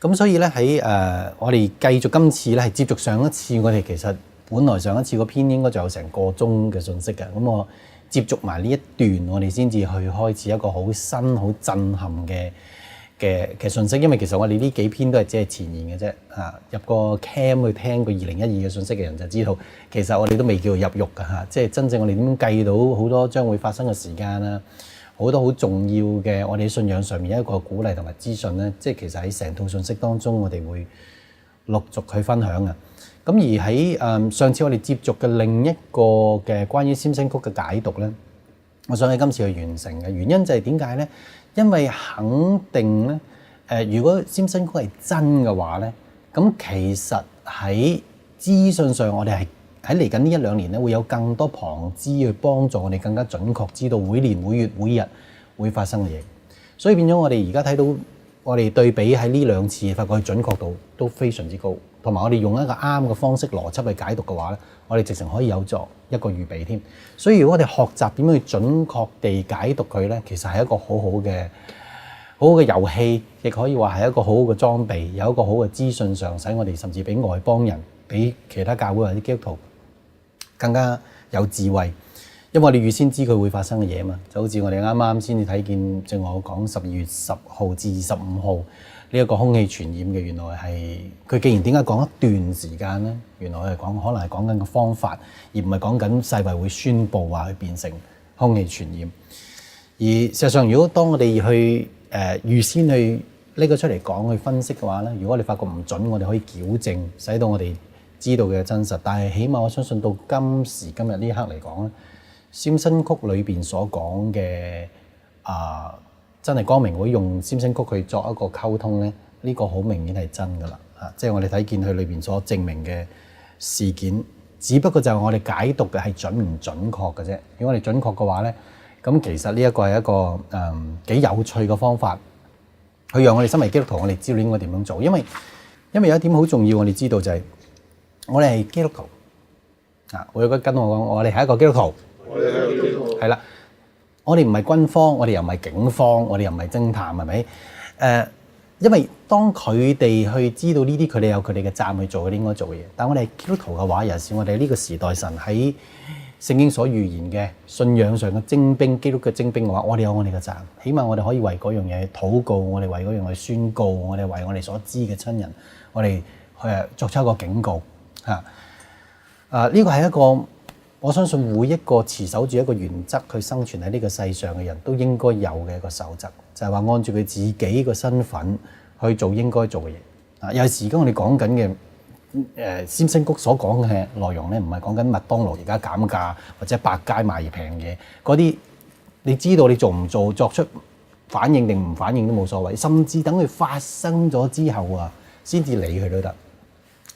咁所以咧喺我哋繼續今次咧係接續上一次，我哋其實本來上一次個篇應該就有成個鐘嘅信息嘅，咁我接續埋呢一段，我哋先至去開始一個好新、好震撼嘅信息。因為其實我哋呢幾篇都係只係前言嘅啫，入個 cam 去聽個2012嘅信息嘅人就知道，其實我哋都未叫做入獄㗎嚇，即係真正我哋點計到好多將會發生嘅時間啦。好多好重要嘅，我哋信仰上面一個鼓勵同埋資訊咧，即係其實喺成套信息當中，我哋會陸續去分享嘅。咁而喺上次我哋接續嘅另一個嘅關於占星曲嘅解讀咧，我想喺今次去完成嘅原因就係點解咧？因為肯定咧，如果占星曲係真嘅話咧，咁其實喺資訊上我哋係喺嚟緊呢1-2年咧，會有更多旁支去幫助我哋更加準確知道每年每月每日會發生嘅嘢。所以變咗我哋而家睇到我哋對比喺呢2次，發覺佢準確度都非常之高，同埋我哋用一個啱嘅方式邏輯去解讀嘅話咧，我哋直情可以有作一個預備添。所以如果我哋學習點樣去準確地解讀佢咧，其實係一個好好嘅遊戲，亦可以話係一個好好嘅裝備，有一個好嘅資訊上，使我哋甚至比外邦人、比其他教會或者基督徒更加有智慧，因為我哋預先知佢會發生嘅嘢嘛，就好似我哋啱啱先至睇見，正我講12月10號至25號呢一個空氣傳染嘅，原來係佢既然點解講一段時間咧？原來係講可能係講緊個方法，而唔係講緊世衛會宣佈話去變成空氣傳染。而事實上，如果當我哋去預先去拎佢出嚟講去分析嘅話咧，如果你發覺唔準，我哋可以矯正，使到我哋知道嘅真實。但係起碼我相信到今時今日呢一刻嚟講咧，占星曲裏邊所講嘅真係光明會用占星曲去作一個溝通咧，呢個好明顯係真㗎啦嚇。即係我哋睇見佢裏邊所證明嘅事件，只不過就係我哋解讀嘅係準唔準確嘅啫。如果我哋準確嘅話咧，咁其實呢一個係一個幾有趣嘅方法，去讓我哋身為基督徒，我哋知道應該點樣做。因為有一點好重要，我哋知道就係我哋係基督徒我有個跟我講，我哋係一個基督徒，係啦。我哋唔係軍方，我哋又唔係警方，我哋又唔係偵探，係咪？因為當佢哋去知道呢啲，佢哋有佢哋嘅責任去做佢哋應該做嘅嘢。但係我哋係基督徒嘅話，尤其是我哋呢個時代神喺聖經所預言嘅信仰上嘅精兵，基督嘅精兵嘅話，我哋有我哋嘅責任。起碼我哋可以為嗰樣嘢禱告，我哋為嗰樣嘢宣告，我哋為我哋所知嘅親人，我哋作出一個警告呢個係一個我相信每一個持守住一個原則去生存喺呢個世上嘅人都應該有嘅一個守則，就係話按住佢自己個身份去做應該做嘅嘢。有時而家我哋講緊嘅占星局所講嘅內容咧，唔係講緊麥當勞而家減價或者百佳賣平嘢嗰啲，你知道你做唔做，作出反應定唔反應都冇所謂，甚至等佢發生咗之後先至理佢都得。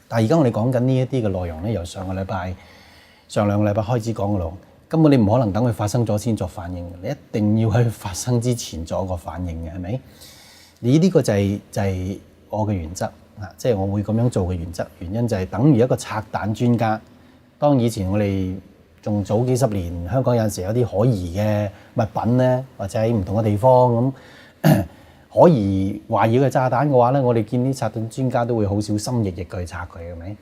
但係而家我哋講緊呢一啲嘅內容咧，由上2個禮拜開始講嘅咯，根本你唔可能等佢發生咗先作反應嘅，你一定要喺發生之前做一個反應嘅，係咪？呢個就係我嘅原則即係我會咁樣做嘅原則。原因就係等於一個拆彈專家。當以前我哋仲早幾十年，香港有陣時有啲可疑嘅物品咧，或者喺唔同嘅地方咁可疑懷疑嘅炸彈嘅話咧，我哋見啲拆彈專家都會好小心翼翼去拆佢，係咪？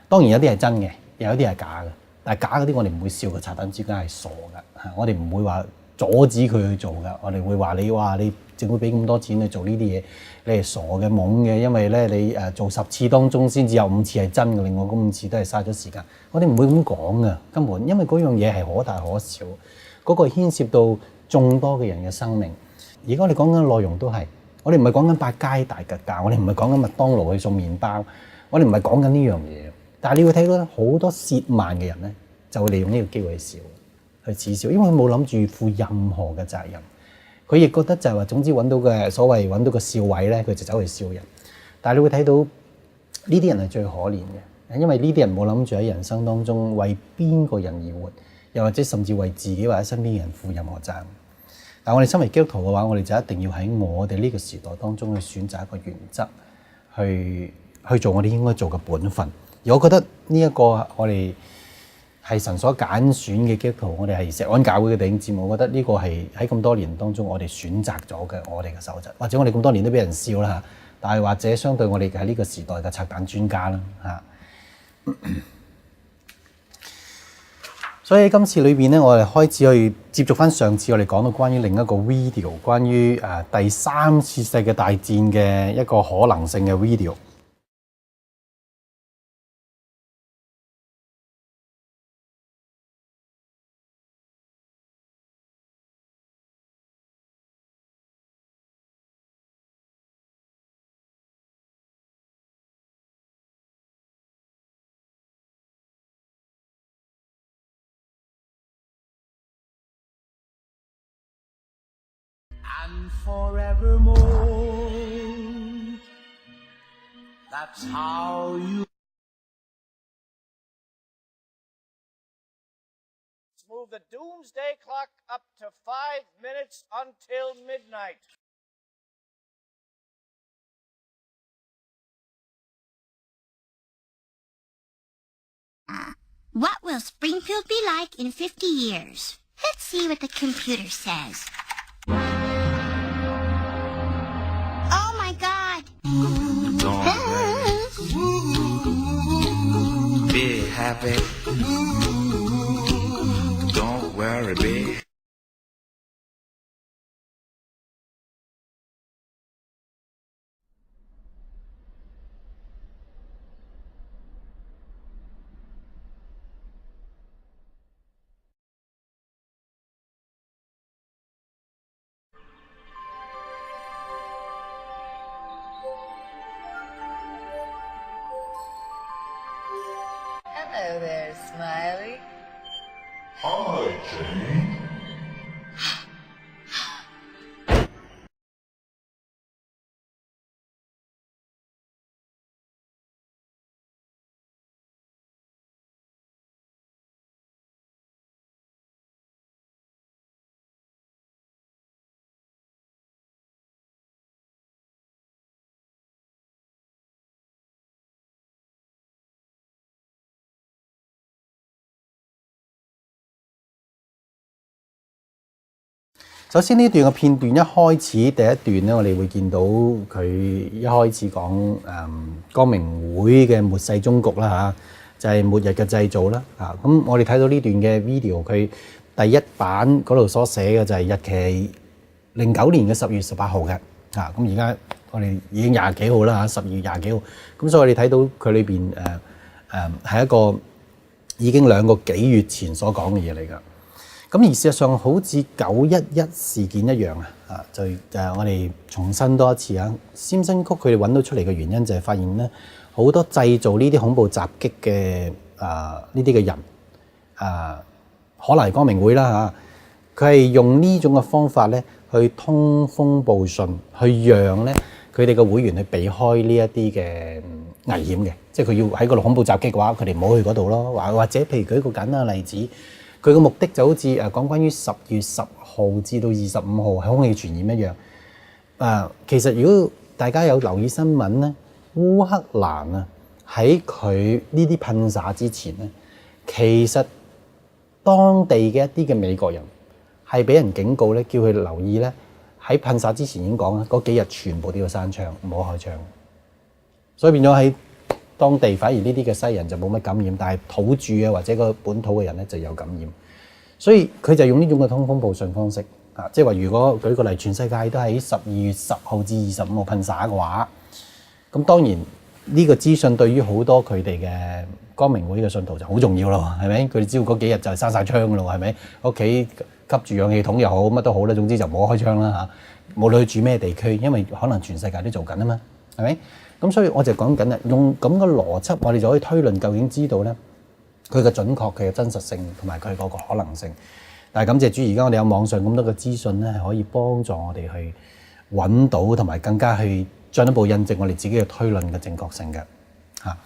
當然有啲係真嘅，有啲係假嘅。但係假嗰啲我哋唔會笑個拆彈專家係傻㗎，我哋唔會話阻止佢去做㗎，我哋會話你政府俾咁多錢去做呢啲嘢，你係傻嘅懵嘅，因為咧你做10次當中先至有5次係真嘅，另外嗰5次都係嘥咗時間。我哋唔會咁講㗎，根本因為嗰樣嘢係可大可小，嗰個牽涉到眾多嘅人嘅生命。而家我哋講緊嘅內容都係，我哋唔係講緊百佳大吉價，我哋唔係講緊麥當勞去送麵包，我哋唔係講緊呢樣嘢。但係你會睇到咧，好多褻慢嘅人咧，就會利用呢個機會去恥笑，因為佢冇諗住負任何嘅責任。佢亦覺得就係話，總之揾到嘅所謂揾到個笑位咧，佢就走去笑人。但係你會睇到呢啲人係最可憐嘅，因為呢啲人冇諗住喺人生當中為邊個人而活，又或者甚至為自己或者身邊嘅人負任何責任。但係我哋身為基督徒嘅話，我哋就一定要喺我哋呢個時代當中去選擇一個原則，去做我哋應該做嘅本分。而我覺得呢一個我哋係神所揀選嘅基督徒，我哋係石安教會嘅弟兄姊妹，我覺得呢個係喺咁多年當中我哋選擇咗嘅我哋嘅守則，或者我哋咁多年都俾人笑啦嚇，但係或者相對我哋喺呢個時代嘅拆彈專家啦嚇。所以今次裏邊咧，我哋開始去接觸翻上次我哋講到關於另一個 video， 關於第三次世界大戰嘅一個可能性嘅 video。And forevermore, that's how you move the doomsday clock up to 5 minutes until midnight. What will Springfield be like in 50 years? Let's see what the computer says. Oh my God! Don't be happy. Don't worry, be. Hello there, Smiley. Hi, Jane.首先呢段嘅片段一開始第一段咧，我哋會見到佢一開始講光明會嘅末世終局啦嚇，就係末日嘅製造啦嚇。咁我哋睇到呢段嘅 video，佢第一版嗰度所寫嘅就係日期09年嘅10月18號嘅嚇。咁而家我哋已經20幾號啦嚇，12月20幾號。咁所以我哋睇到佢裏邊係一個已經2個幾月前所講嘅嘢嚟㗎。咁而事實上，好似911事件一樣就我哋重申多一次啊。Simpson Cook佢哋揾到出嚟嘅原因就係發現咧，好多製造呢啲恐怖襲擊嘅呢啲嘅人可能係光明會啦嚇，佢係用呢種嘅方法咧去通風報信，去讓咧佢哋嘅會員去避開呢一啲嘅危險嘅，即係佢要喺嗰度恐怖襲擊嘅話，佢哋唔好去嗰度咯。或者譬如舉一個簡單嘅例子。佢嘅目的就好似講關於10月10號至到25號係空氣傳染一樣。其實如果大家有留意新聞咧，烏克蘭喺佢呢啲噴灑之前咧，其實當地嘅一啲嘅美國人係俾人警告咧，叫佢留意咧，喺噴灑之前已經講啦，嗰幾日全部都要閂窗，唔好開窗。所以變咗喺當地反而呢啲嘅西人就冇乜感染，但係土著或者個本土嘅人咧就有感染，所以佢就用呢種嘅通風報信方式即係話如果舉個例，全世界都喺12月10號至25號噴灑嘅話，咁當然呢個資訊對於好多佢哋嘅光明會嘅信徒就好重要咯，係咪？佢哋知道嗰幾日就係閂晒窗噶咯，係咪？屋企吸住氧氣筒又好，乜都好啦，總之就唔好開窗啦嚇。無論去住咩地區，因為可能全世界都做緊啊嘛，係咪？咁所以我就講緊啦，用咁嘅邏輯，我哋就可以推論究竟知道咧佢嘅準確、佢嘅真實性同埋佢嗰個可能性。但係感謝主，而家我哋有網上咁多嘅資訊咧，係可以幫助我哋去揾到同埋更加去進一步印證我哋自己嘅推論嘅正確性嘅嚇。